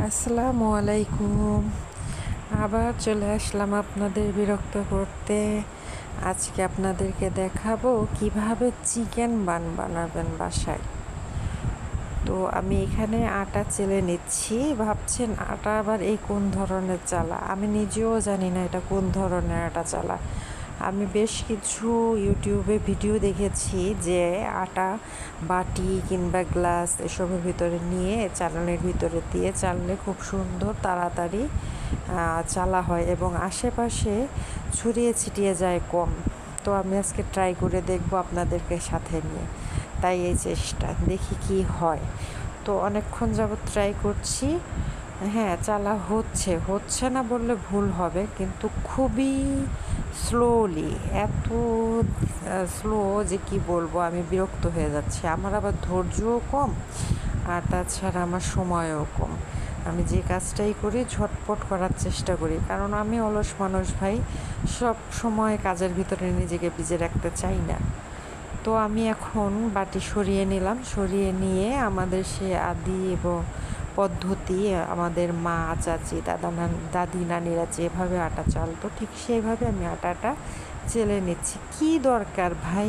আসসালামু আলাইকুম। আবার চলে আসলাম আপনাদের বিরক্ত করতে। আজকে আপনাদেরকে দেখাবো কিভাবে চিকেন বানাবেন বাসায়। তো আমি এখানে আটা চেলে নিচ্ছি। ভাবছেন আটা আবার এই কোন ধরনের চালা? আমি নিজেও জানি না এটা কোন ধরনের আটা চালা। আমি বেশ কিছু ইউটিউবে ভিডিও দেখেছি যে আটা বাটি কিংবা গ্লাস এসবের ভিতরে নিয়ে চালানের ভিতরে দিয়ে চাললে খুব সুন্দর তাড়াতাড়ি চালা হয় এবং আশেপাশে ছড়িয়ে ছিটিয়ে যায় কম। তো আমি আজকে ট্রাই করে দেখব আপনাদেরকে সাথে নিয়ে, তাই এই চেষ্টা, দেখি কি হয়। তো অনেকক্ষণ যাবৎ ট্রাই করছি। হ্যাঁ, চালা হচ্ছে না বললে ভুল হবে, কিন্তু খুবই স্লোলি, এত স্লো যে কি বলবো, আমি বিরক্ত হয়ে যাচ্ছি। আমার আবার ধৈর্যও কম, আর তাছাড়া আমার সময়ও কম। আমি যে কাজটাই করি ঝটপট করার চেষ্টা করি, কারণ আমি অলস মানুষ ভাই, সব সময় কাজের ভিতরে নিজেকে ভিজে রাখতে চাই না। তো আমি এখন বাটি সরিয়ে নিলাম, সরিয়ে নিয়ে আমাদের সে আদি এবং পদ্ধতি, আমাদের মা চাচি দাদি নানিরা যেভাবে আটা চালতো ঠিক সেইভাবে আমি আটাটা চেলে নিচ্ছি। কি দরকার ভাই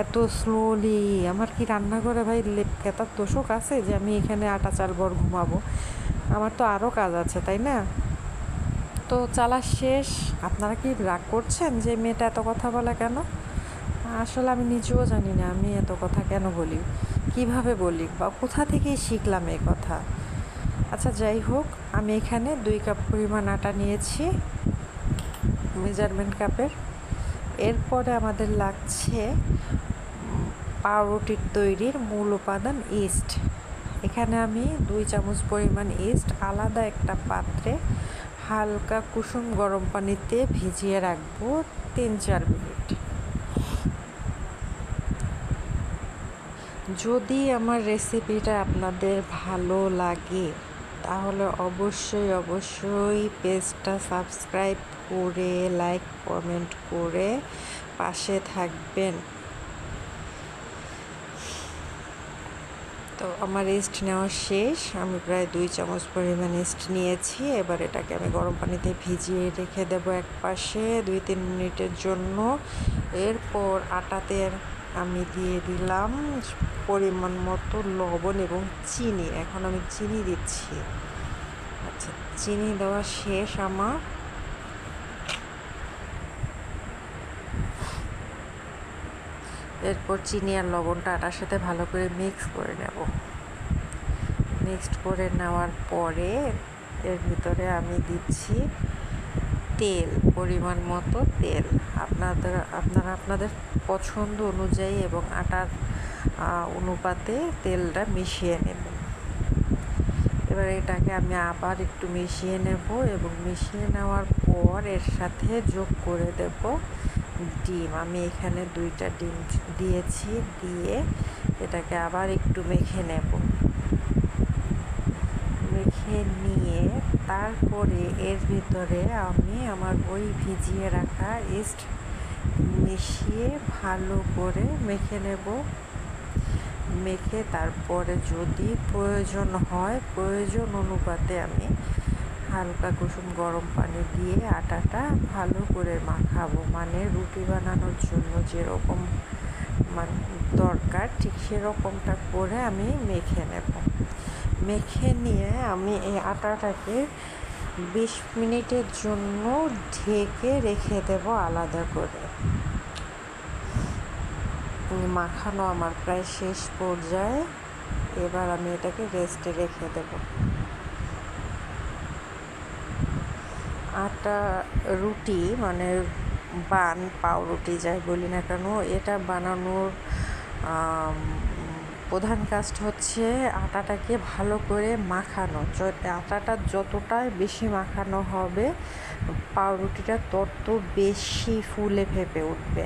এত স্লোলি? আমার কি রান্নাঘরে ভাই লেপ কেতার তোষক আছে যে আমি এখানে আটা চালবো আর ঘুমাবো? আমার তো আরও কাজ আছে, তাই না? তো চালা শেষ। আপনারা কি রাগ করছেন যে মেয়েটা এত কথা বলে কেন? আসলে আমি নিজেও জানি না আমি এত কথা কেন বলি, কিভাবে বলি, বা কোথা থেকেই শিখলাম এই কথা। আচ্ছা, যাই হোক, আমি এখানে 2 কাপ পরিমাণ আটা নিয়েছি মেজারমেন্ট কাপের। এরপরে আমাদের লাগছে পাউরুটির তৈরির মূল উপাদান ইস্ট। এখানে আমি 2 চামচ পরিমাণ ইস্ট আলাদা একটা পাত্রে হালকা কুসুম গরম পানিতে ভিজিয়ে রাখবো 3-4 মিনিট। যদি আমার রেসিপিটা আপনাদের ভালো লাগে তাহলে অবশ্যই পেজটা সাবস্ক্রাইব করে লাইক কমেন্ট করে পাশে থাকবেন। তো আমার ইস্ট নেওয়া শেষ। আমি প্রায় 2 চামচ পরিমাণ ইস্ট নিয়েছি। এবার এটাকে আমি গরম পানিতে ভিজিয়ে রেখে দেবো এক পাশে 2-3 মিনিটের জন্য। এরপর আটাতে আমি দিয়ে দিলাম পরিমাণ মতো লবণ এবং চিনি। এখন আমি চিনি দিচ্ছি। আচ্ছা, চিনি দেওয়া শেষ আমার। এরপর চিনি আর লবণটা আটার সাথে ভালো করে মিক্স করে নেব। মিক্সড করে নেওয়ার পরে এর ভিতরে আমি দিচ্ছি তেল, পরিমাণ মতো তেল। আপনারা আপনাদের পছন্দ অনুযায়ী এবং আটার অনুপাতে তেলটা মিশিয়ে নেবেন। এবার এটাকে আমি আবার একটু মিশিয়ে নেব এবং মিশিয়ে নেওয়ার পর এর সাথে যোগ করে দেব ডিম। আমি এখানে 2টা ডিম দিয়েছি, দিয়ে এটাকে আবার একটু মেখে নেব। মেখে নিয়ে তারপরে এর ভিতরে আমি আমার ওই ভিজিয়ে রাখা ইস্ট মিশিয়ে ভালো করে মেখে নেব। মেখে তারপরে যদি প্রয়োজন হয় প্রয়োজন অনুপাতে আমি হালকা কুসুম গরম পানি দিয়ে আটাটা ভালো করে মাখাবো। মানে রুটি বানানোর জন্য যেরকম দরকার ঠিক সেরকমটা করে আমি মেখে নেব। মেখে নিয়ে আমি এই আটাটাকে 20 মিনিটের জন্য ঢেকে রেখে দেব আলাদা করে। মাখানো আমার প্রায় শেষ পর্যায়ে। এবার আমি এটাকে রেস্টে রেখে দেব। আটা রুটি মানে পাউরুটি যাই বলি না কেন, এটা বানানোর প্রধান কাজটা হচ্ছে আটাটাকে ভালো করে মাখানো। আটাটা যতটাই বেশি মাখানো হবে পাউরুটিটা তত বেশি ফুলে ফেঁপে উঠবে।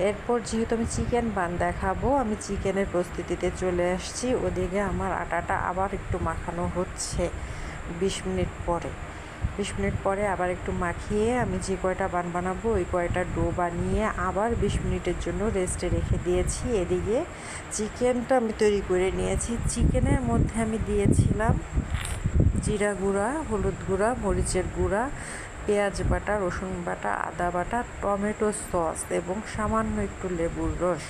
এরপর যেহেতু আমি চিকেন দেখাবো, আমি চিকেনের প্রস্তুতিতে চলে আসছি। ওদিকে আমার আটাটা আবার একটু মাখানো হচ্ছে 20 মিনিট পরে। 20 মিনিট পরে আবার একটু মাখিয়ে আমি যে কয়টা বানাবো ওই কয়টা ডো বানিয়ে আবার 20 মিনিটের জন্য রেস্টে রেখে দিয়েছি। এদিকে চিকেনটা আমি তৈরি করে নিয়েছি। চিকেনের মধ্যে আমি দিয়েছিলাম জিরা গুঁড়া, হলুদ গুঁড়া, মরিচের গুঁড়া, পেঁয়াজ বাটা, রসুন বাটা, আদা বাটা, টমেটো সস এবং সামান্য একটু লেবুর রস।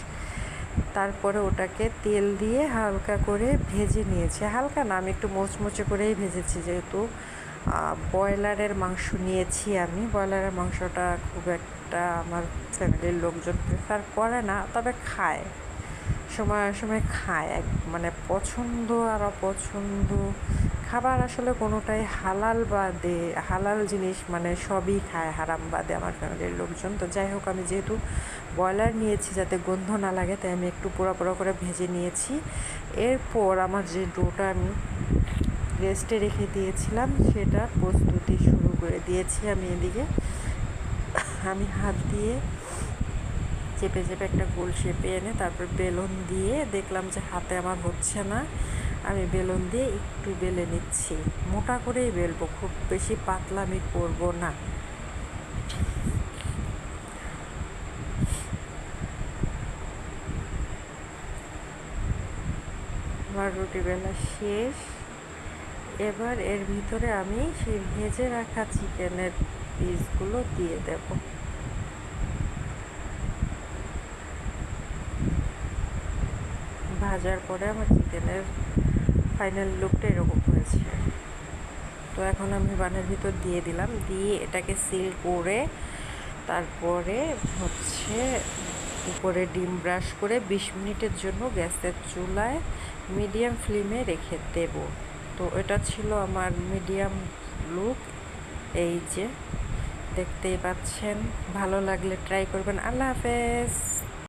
তারপরে ওটাকে তেল দিয়ে হালকা করে ভেজে নিয়েছি, হালকা না, আমি একটু মোচমোচে করেই ভেজেছি, যেহেতু ব্রয়লারের মাংস নিয়েছি আমি। ব্রয়লারের মাংসটা খুব একটা আমার ফ্যামিলির লোকজন প্রেফার করে না, তবে খায়, সময় সময় খায়। মানে পছন্দ আর অপছন্দ খাবার আসলে কোনোটাই হালাল বাদে, হালাল জিনিস মানে সবই খায় হারাম বাদে আমার ফ্যামিলির লোকজন। তো যাই হোক, আমি যেহেতু ব্রয়লার নিয়েছি যাতে গন্ধ না লাগে, তাই আমি একটু পোড়া পোড়া করে ভেজে নিয়েছি। এরপর আমার যে ডোটা আমি রেস্টে রেখে দিয়েছিলাম সেটা প্রস্তুতি শুরু করে দিয়েছি আমি এদিকে। আমি হাত দিয়ে চেপে চেপে একটা গোল শেপে এনে তারপর বেলুন দিয়ে দেখলাম যে হাতে আমার হচ্ছে না, আমি বেলুন দিয়ে একটু বেলে নিচ্ছি। মোটা করেই বেলবো, খুব বেশি পাতলা আমি করবো না। আমার রুটি বেলা শেষ। এবার এর ভিতরে আমি সেই ভেজে রাখা চিকেনের পিসগুলো দিয়ে দেব। ভাজার পরে আমার চিকেনের ফাইনাল লুকটা এরকম হয়েছে। তো এখন আমি বানের ভিতর দিয়ে দিলাম, দিয়ে এটাকে সিল করে তারপরে হচ্ছে উপরে ডিম ব্রাশ করে 20 মিনিটের জন্য গ্যাসের চুলায় মিডিয়াম ফ্লেমে রেখে দেব। তো এটা ছিল আমার মিডিয়াম লুক, এই যে দেখতেই পাচ্ছেন। ভালো লাগলে ট্রাই করবেন। আল্লাহ হাফেজ।